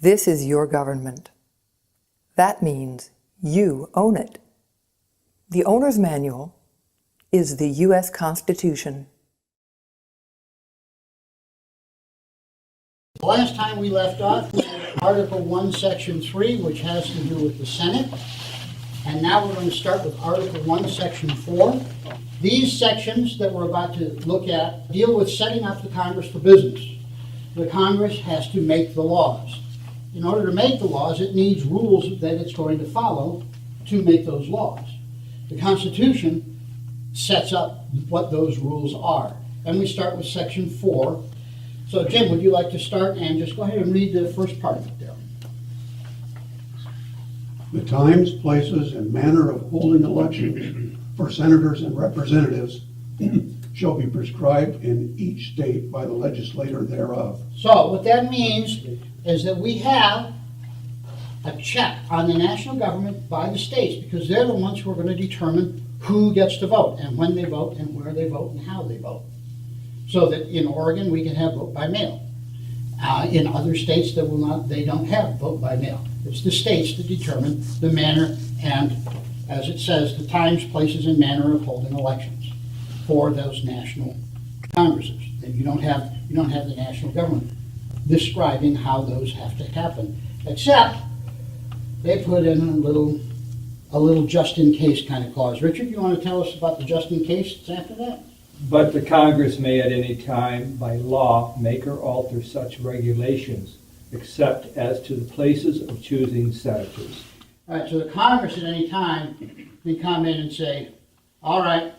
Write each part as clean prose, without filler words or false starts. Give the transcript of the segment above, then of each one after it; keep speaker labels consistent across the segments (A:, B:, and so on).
A: This is your government. That means you own it. The owner's manual is the U.S. Constitution.
B: The last time we left off, we had Article 1, Section 3, which has to do with the Senate. And now we're going to start with Article 1, Section 4. These sections that we're about to look at deal with setting up the Congress for business. The Congress has to make the laws. In order to make the laws, it needs rules that it's going to follow to make those laws. The Constitution sets up what those rules are. And we start with Section 4. So Jim, would you like to start and just go ahead and read the first part of it there?
C: The times, places, and manner of holding elections for senators and representatives shall be prescribed in each state by the legislator thereof.
B: So what that means is that we have a check on the national government by the states, because they're the ones who are going to determine who gets to vote and when they vote and where they vote and how they vote. So that in Oregon, we can have vote by mail. In other states that will not, they don't have vote by mail. It's the states that determine the manner and, as it says, the times, places, and manner of holding elections for those national congresses. And you don't have the national government describing how those have to happen, except they put in a little just in case kind of clause. Richard, you want to tell us about the just in case that's after that?
D: But the Congress may at any time by law make or alter such regulations, except as to the places of choosing senators.
B: All right, so the Congress at any time can come in and say, all right,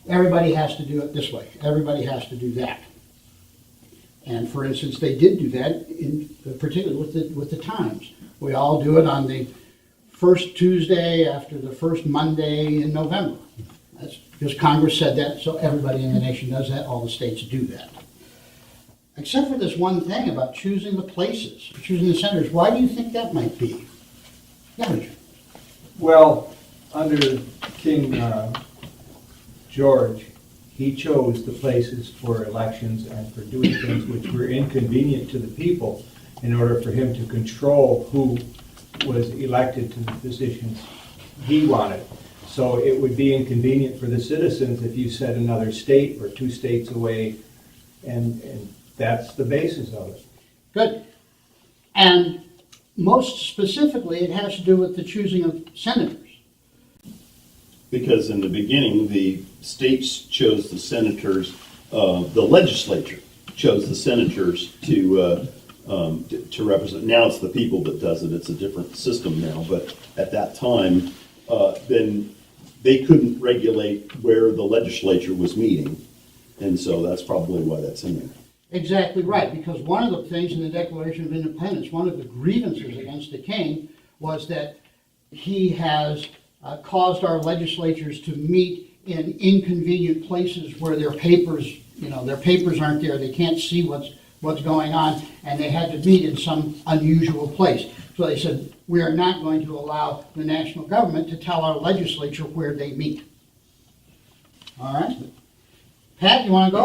B: everybody has to do it this way. Everybody has to do that. And for instance, they did do that, in particular with the times. We all do it on the first Tuesday after the first Monday in November. That's because Congress said that, so everybody in the nation does that. All the states do that. Except for this one thing about choosing the places, choosing the senators. Why do you think that might be? Yeah, Richard.
D: Well, under King George, he chose the places for elections and for doing things which were inconvenient to the people in order for him to control who was elected to the positions he wanted. So it would be inconvenient for the citizens if you said another state or 2 states away, and that's the basis of it.
B: Good. And most specifically, it has to do with the choosing of senators.
E: Because in the beginning, the states chose the senators, the legislature chose the senators to represent. Now it's the people that does it. It's a different system now. But at that time, then they couldn't regulate where the legislature was meeting. And so that's probably why that's in there.
B: Exactly right, because one of the things in the Declaration of Independence, one of the grievances against the king was that he has caused our legislatures to meet in inconvenient places where their papers aren't there, they can't see what's going on, and they had to meet in some unusual place. So they said, we are not going to allow the national government to tell our legislature where they meet. All right? Pat, you want to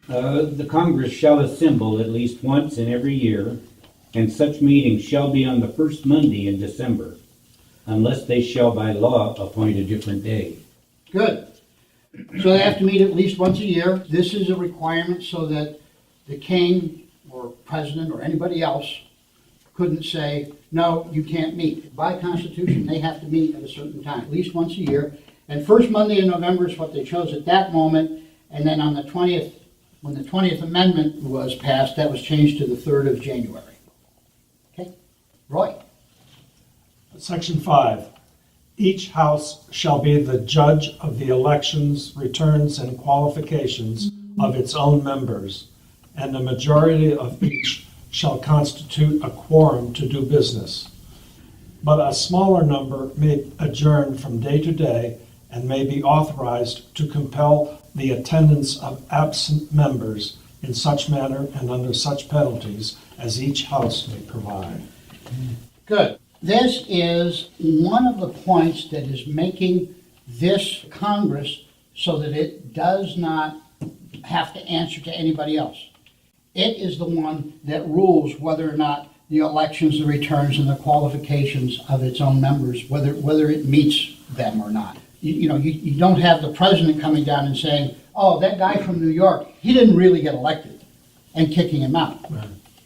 B: go?
F: The Congress shall assemble at least once in every year, and such meetings shall be on the first Monday in December, unless they shall by law appoint a different day.
B: Good. So they have to meet at least once a year. This is a requirement so that the king or president or anybody else couldn't say, no, you can't meet. By Constitution, they have to meet at a certain time, at least once a year. And first Monday in November is what they chose at that moment. And then on the 20th, when the 20th Amendment was passed, that was changed to the 3rd of January. Okay? Roy?
G: Section 5. Each house shall be the judge of the elections, returns, and qualifications of its own members, and the majority of each shall constitute a quorum to do business. But a smaller number may adjourn from day to day and may be authorized to compel the attendance of absent members in such manner and under such penalties as each house may provide.
B: Good. This is one of the points that is making this Congress so that it does not have to answer to anybody else. It is the one that rules whether or not the elections, the returns, and the qualifications of its own members, whether it meets them or not. You don't have the president coming down and saying, oh, that guy from New York, he didn't really get elected, and kicking him out.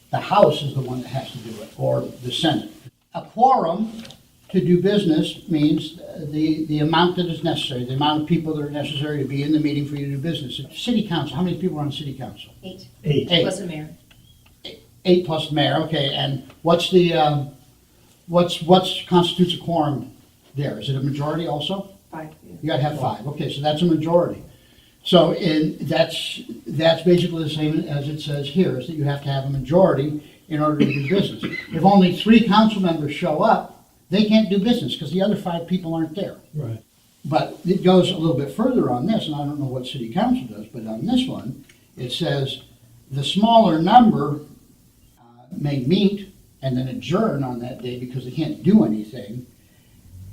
B: The House is the one that has to do it, or the Senate. A quorum to do business means the amount that is necessary, the amount of people that are necessary to be in the meeting for you to do business. City council, how many people are on city council?
H: 8.
G: 8.
H: Plus a mayor.
B: 8 plus the mayor, okay, and what's the, what constitutes a quorum there? Is it a majority also?
H: 5.
B: You gotta have 5, okay, so that's a majority. So that's basically the same as it says here, is that you have to have a majority in order to do business. If only 3 council members show up, they can't do business, because the other 5 people aren't there.
G: Right.
B: But it goes a little bit further on this, and I don't know what city council does, but on this one, it says the smaller number may meet and then adjourn on that day because they can't do anything.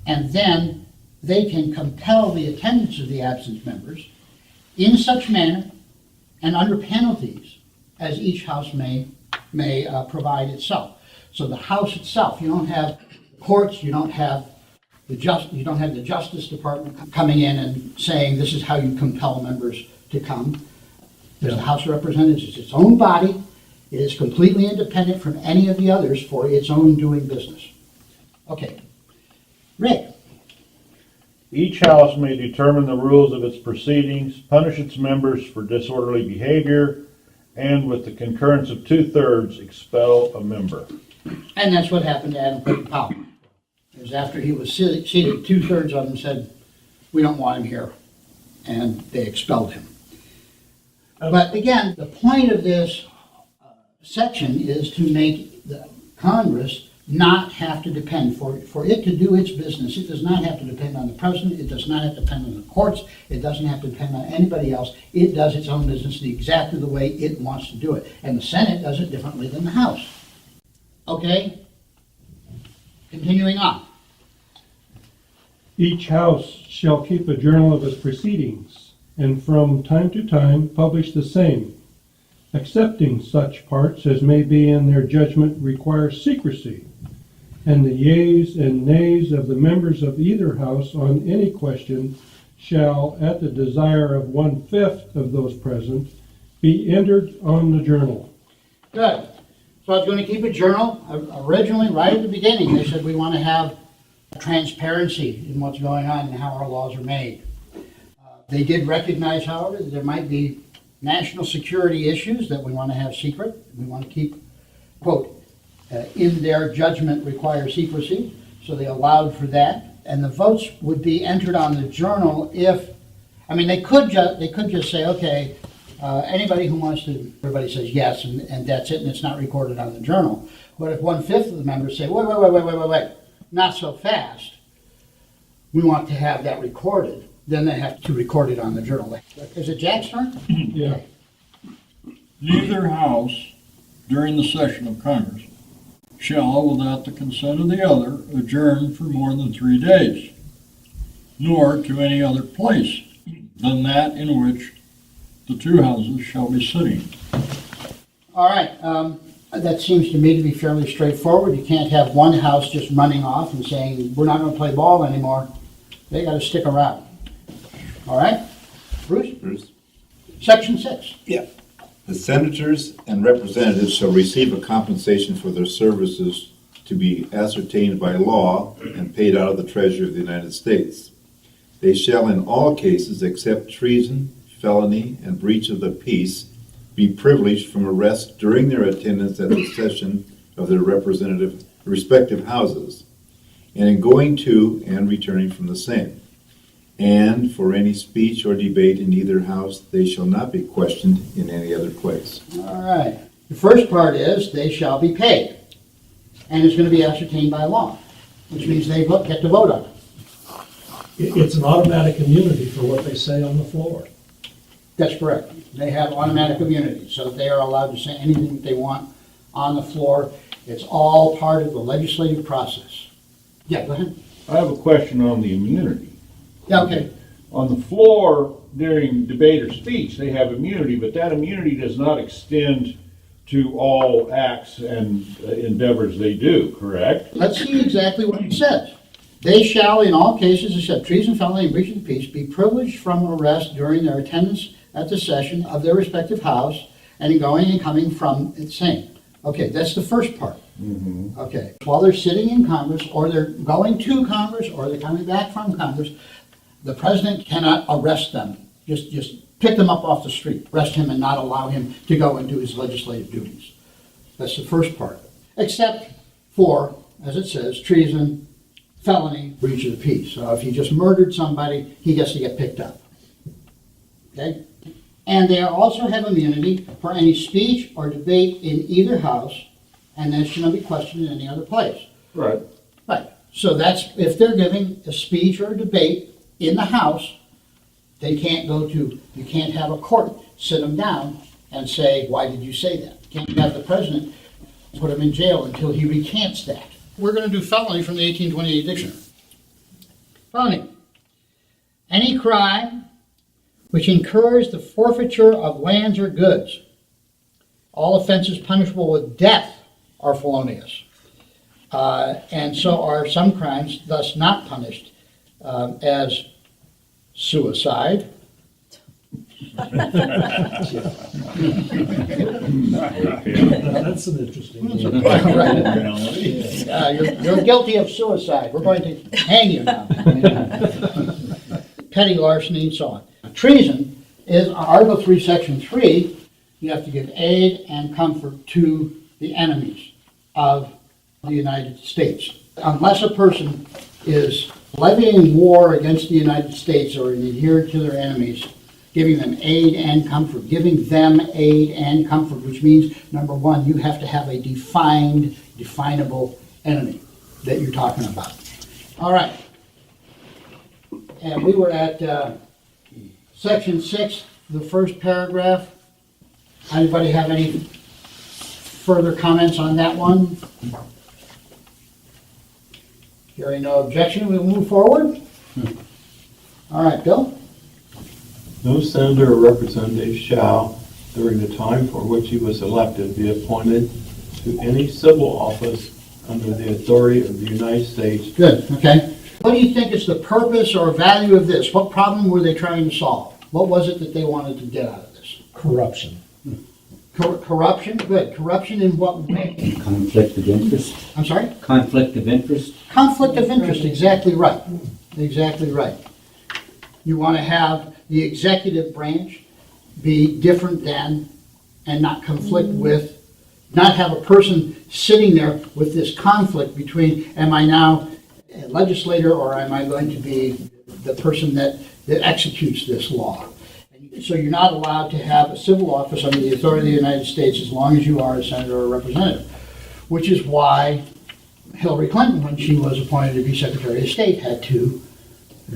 B: And then they can compel the attendance of the absent members in such manner and under penalties as each house may provide itself. So the house itself, you don't have courts, you don't have the Justice Department coming in and saying this is how you compel members to come. There's the House of Representatives, it's its own body. It is completely independent from any of the others for its own doing business. Okay. Rick?
I: Each house may determine the rules of its proceedings, punish its members for disorderly behavior, and with the concurrence of 2/3, expel a member.
B: And that's what happened to Adam Clayton Powell. It was after he was seated, 2/3 of them said, we don't want him here, and they expelled him. But again, the point of this section is to make the Congress not have to depend, for it to do its business, it does not have to depend on the president, it does not have to depend on the courts, it doesn't have to depend on anybody else. It does its own business exactly the way it wants to do it. And the Senate does it differently than the House. Okay? Continuing on.
J: Each house shall keep a journal of its proceedings, and from time to time publish the same, excepting such parts as may be in their judgment require secrecy, and the yeas and nays of the members of either house on any question shall, at the desire of 1/5 of those present, be entered on the journal.
B: Good. So I was going to keep a journal. Originally, right at the beginning, they said we want to have transparency in what's going on and how our laws are made. They did recognize, however, that there might be national security issues that we want to have secret. We want to keep, quote, in their judgment require secrecy. So they allowed for that. And the votes would be entered on the journal if, I mean, they could just say, okay, anybody who wants to, everybody says yes, and that's it, and it's not recorded on the journal. But if 1/5 of the members say, wait, not so fast, we want to have that recorded, then they have to record it on the journal. Is it Jack's turn?
J: Yeah.
K: Neither house during the session of Congress shall, without the consent of the other, adjourn for more than 3 days, nor to any other place than that in which the 2 houses shall be sitting.
B: All right, that seems to me to be fairly straightforward. You can't have one house just running off and saying, we're not going to play ball anymore. They got to stick around. All right? Bruce? Section 6.
L: Yeah. The senators and representatives shall receive a compensation for their services to be ascertained by law and paid out of the Treasury of the United States. They shall in all cases except treason, felony, and breach of the peace be privileged from arrest during their attendance at the session of their respective houses, and in going to and returning from the same. And for any speech or debate in either house, they shall not be questioned in any other place.
B: All right. The first part is they shall be paid. And it's going to be ascertained by law, which means they get to vote on it.
G: It's an automatic immunity for what they say on the floor.
B: That's correct. They have automatic immunity, so they are allowed to say anything that they want on the floor. It's all part of the legislative process. Yeah, go ahead.
I: I have a question on the immunity.
B: Yeah, okay.
I: On the floor during debate or speech, they have immunity, but that immunity does not extend to all acts and endeavors they do, correct?
B: Let's see exactly what it says. They shall, in all cases except treason, felony, and breach of the peace, be privileged from arrest during their attendance at the session of their respective house and in going and coming from its same. Okay, that's the first part. Okay, while they're sitting in Congress, or they're going to Congress, or they're coming back from Congress, the president cannot arrest them. Just pick them up off the street, arrest him, and not allow him to go and do his legislative duties. That's the first part. Except for, as it says, treason, felony, breach of the peace. So if he just murdered somebody, he gets to get picked up. Okay? And they also have immunity for any speech or debate in either house, and that should not be questioned in any other place.
I: Right.
B: Right. So that's, if they're giving a speech or a debate in the House, they can't go to, you can't have a court sit them down and say, why did you say that? You can't have the president put him in jail until he recants that. We're going to do felony from the 1828 dictionary. Felony. Any crime which incurs the forfeiture of lands or goods. All offenses punishable with death are felonious. And so are some crimes thus not punished, as suicide.
G: That's an interesting one.
B: You're guilty of suicide. We're going to hang you now. Petty larceny and so on. Treason is Article 3, Section 3. You have to give aid and comfort to the enemies of the United States. Unless a person is levying war against the United States or adhering to their enemies, giving them aid and comfort, giving them aid and comfort, which means, number one, you have to have a definable enemy that you're talking about. All right. And we were at Section 6, the first paragraph. Anybody have any further comments on that one? Hearing no objection, we will move forward. All right, Bill?
H: No senator or representative shall, during the time for which he was elected, be appointed to any civil office under the authority of the United States.
B: Good, okay. What do you think is the purpose or value of this? What problem were they trying to solve? What was it that they wanted to get out of this?
G: Corruption.
B: Corruption? Good. Corruption in what way?
F: Conflict of interest.
B: I'm sorry?
F: Conflict of interest.
B: Conflict of interest, exactly right. Exactly right. You want to have the executive branch be different than, and not conflict with, not have a person sitting there with this conflict between, am I now a legislator or am I going to be the person that executes this law? So you're not allowed to have a civil office under the authority of the United States as long as you are a senator or a representative, which is why Hillary Clinton, when she was appointed to be Secretary of State, had to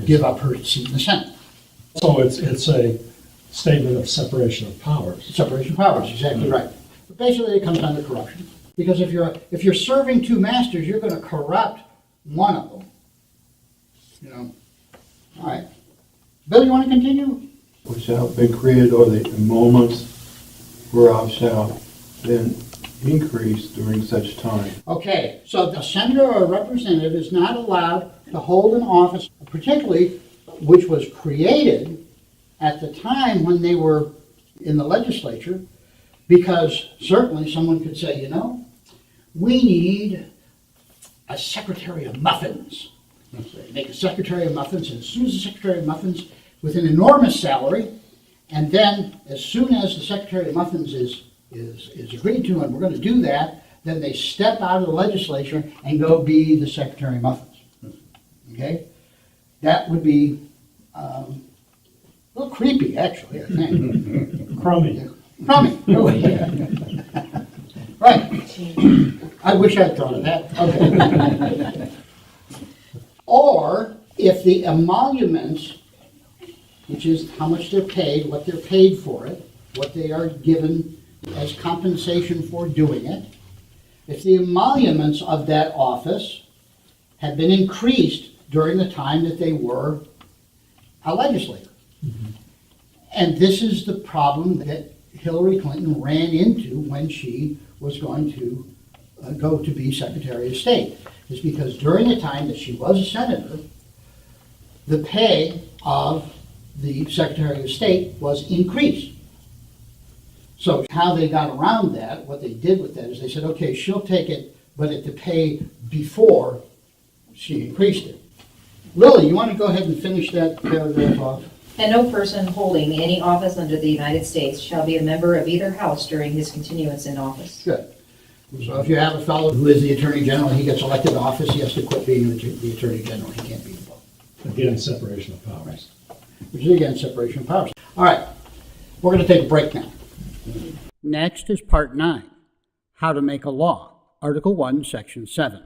B: give up her seat in the Senate.
G: So it's a statement of separation of powers.
B: Separation of powers, exactly right. But basically, it comes down to corruption. Because if you're serving two masters, you're going to corrupt one of them. You know. All right. Bill, you want to continue?
H: Which have been created, or the emoluments whereof shall then increase during such time.
B: Okay, so a senator or a representative is not allowed to hold an office, particularly which was created at the time when they were in the legislature, because certainly someone could say, you know, we need a secretary of muffins. So they make a secretary of muffins, and as soon as the secretary of muffins, with an enormous salary, and then as soon as the secretary of muffins is agreed to, and we're going to do that, then they step out of the legislature and go be the secretary of muffins. Okay? That would be a little creepy, actually, I think.
G: Crummy.
B: Crummy. Right. I wish I'd thought of that. Okay. Or if the emoluments, which is how much they're paid, what they're paid for it, what they are given as compensation for doing it, if the emoluments of that office had been increased during the time that they were a legislator. Mm-hmm. And this is the problem that Hillary Clinton ran into when she was going to go to be Secretary of State, is because during the time that she was a senator, the pay of the Secretary of State was increased. So how they got around that, what they did with that is they said, okay, she'll take it, but at the pay before she increased it. Lily, you want to go ahead and finish that paragraph off?
M: And no person holding any office under the United States shall be a member of either house during his continuance in office.
B: Good. So if you have a fellow who is the Attorney General, he gets elected to office, he has to quit being the Attorney General, he can't be involved.
G: Again, separation of powers.
B: Which is again, separation of powers. All right, we're going to take a break now. Next is Part 9, How to Make a Law, Article 1, Section 7.